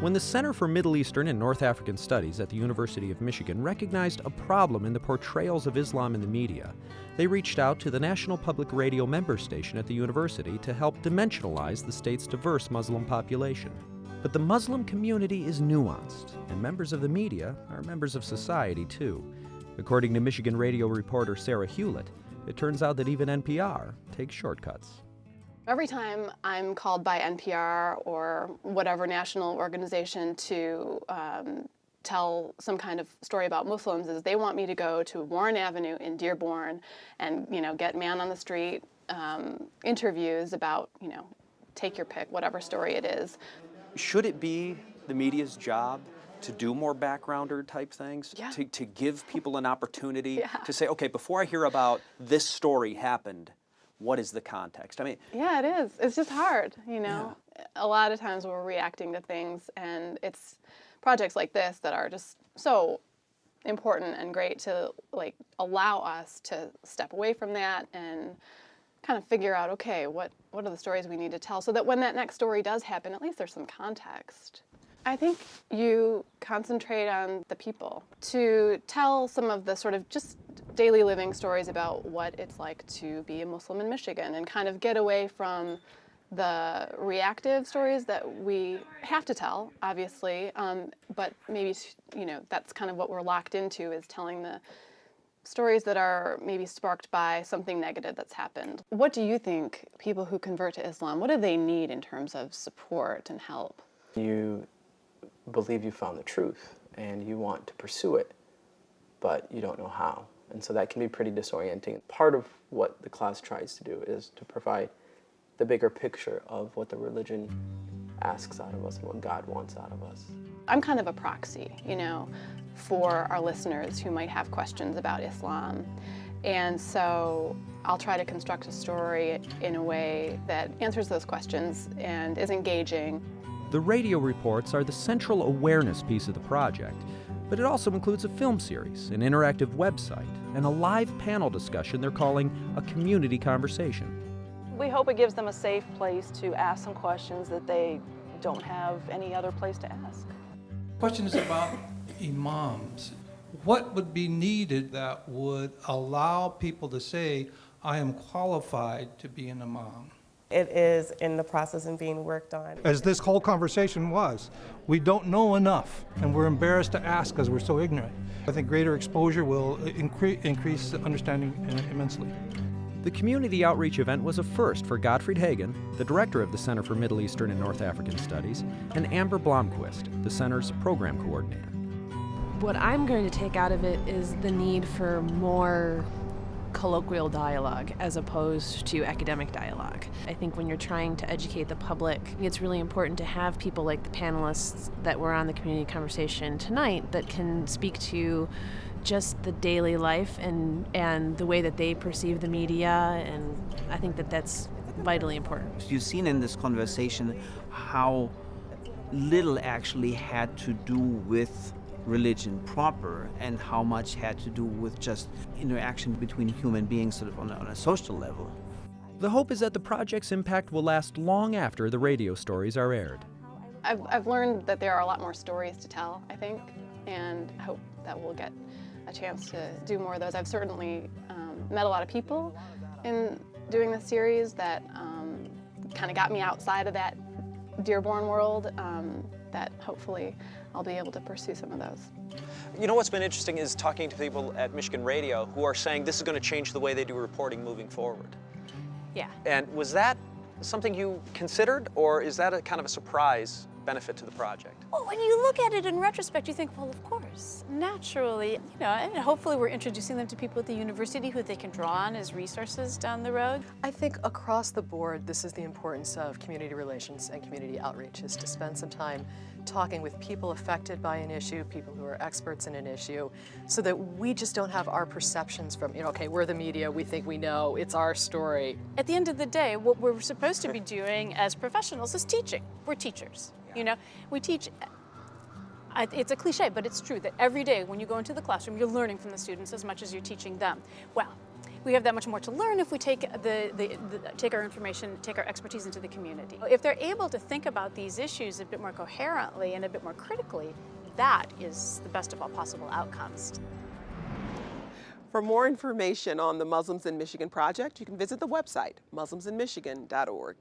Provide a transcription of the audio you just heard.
When the Center for Middle Eastern and North African Studies at the University of Michigan recognized a problem in the portrayals of Islam in the media, they reached out to the National Public Radio member station at the university to help dimensionalize the state's diverse Muslim population. But the Muslim community is nuanced, and members of the media are members of society too. According to Michigan radio reporter Sarah Hewlett, it turns out that even NPR takes shortcuts. Every time I'm called by NPR or whatever national organization to tell some kind of story about Muslims, is they want me to go to Warren Avenue in Dearborn and get man on the street interviews about take your pick, whatever story it is. Should it be the media's job to do more backgrounder type things? Yeah. To give people an opportunity Yeah. to say, okay, before I hear about this story happened, what is the context? I mean, Yeah, it is. It's just hard, Yeah. A lot of times we're reacting to things, and it's projects like this that are just so important and great to allow us to step away from that and kind of figure out, okay, what are the stories we need to tell so that when that next story does happen, at least there's some context. I think you concentrate on the people to tell some of the sort of just daily living stories about what it's like to be a Muslim in Michigan and kind of get away from the reactive stories that we have to tell, obviously, but maybe, that's kind of what we're locked into, is telling the stories that are maybe sparked by something negative that's happened. What do you think people who convert to Islam, what do they need in terms of support and help? You believe you found the truth and you want to pursue it, but you don't know how. And so that can be pretty disorienting. Part of what the class tries to do is to provide the bigger picture of what the religion asks out of us and what God wants out of us. I'm kind of a proxy, for our listeners who might have questions about Islam. And so I'll try to construct a story in a way that answers those questions and is engaging. The radio reports are the central awareness piece of the project, but it also includes a film series, an interactive website, and a live panel discussion they're calling a community conversation. We hope it gives them a safe place to ask some questions that they don't have any other place to ask. The question is about imams. What would be needed that would allow people to say, I am qualified to be an imam? It is in the process and being worked on. As this whole conversation was, we don't know enough, and we're embarrassed to ask because we're so ignorant. I think greater exposure will increase understanding immensely. The community outreach event was a first for Gottfried Hagen, the director of the Center for Middle Eastern and North African Studies, and Amber Blomquist, the center's program coordinator. What I'm going to take out of it is the need for more colloquial dialogue as opposed to academic dialogue. I think when you're trying to educate the public, it's really important to have people like the panelists that were on the community conversation tonight that can speak to just the daily life and the way that they perceive the media, and I think that that's vitally important. You've seen in this conversation how little actually had to do with religion proper and how much had to do with just interaction between human beings sort of on a social level. The hope is that the project's impact will last long after the radio stories are aired. I've learned that there are a lot more stories to tell, I think, and I hope that we'll get a chance to do more of those. I've certainly met a lot of people in doing this series that kind of got me outside of that Dearborn world, that hopefully I'll be able to pursue some of those. what's been interesting is talking to people at Michigan Radio who are saying this is going to change the way they do reporting moving forward. Yeah. And was that something you considered, or is that a kind of a surprise benefit to the project? Well, when you look at it in retrospect, you think, well, of course, naturally, and hopefully we're introducing them to people at the university who they can draw on as resources down the road. I think across the board, this is the importance of community relations and community outreach, is to spend some time talking with people affected by an issue, people who are experts in an issue, so that we just don't have our perceptions from, okay, we're the media, we think we know, it's our story. At the end of the day, what we're supposed to be doing as professionals is teaching. We're teachers. We teach. It's a cliche, but it's true that every day when you go into the classroom, you're learning from the students as much as you're teaching them. Well, We have that much more to learn if we take take our information, take our expertise into the community. If they're able to think about these issues a bit more coherently and a bit more critically, that is the best of all possible outcomes. For more information on the Muslims in Michigan project, you can visit the website, muslimsinmichigan.org.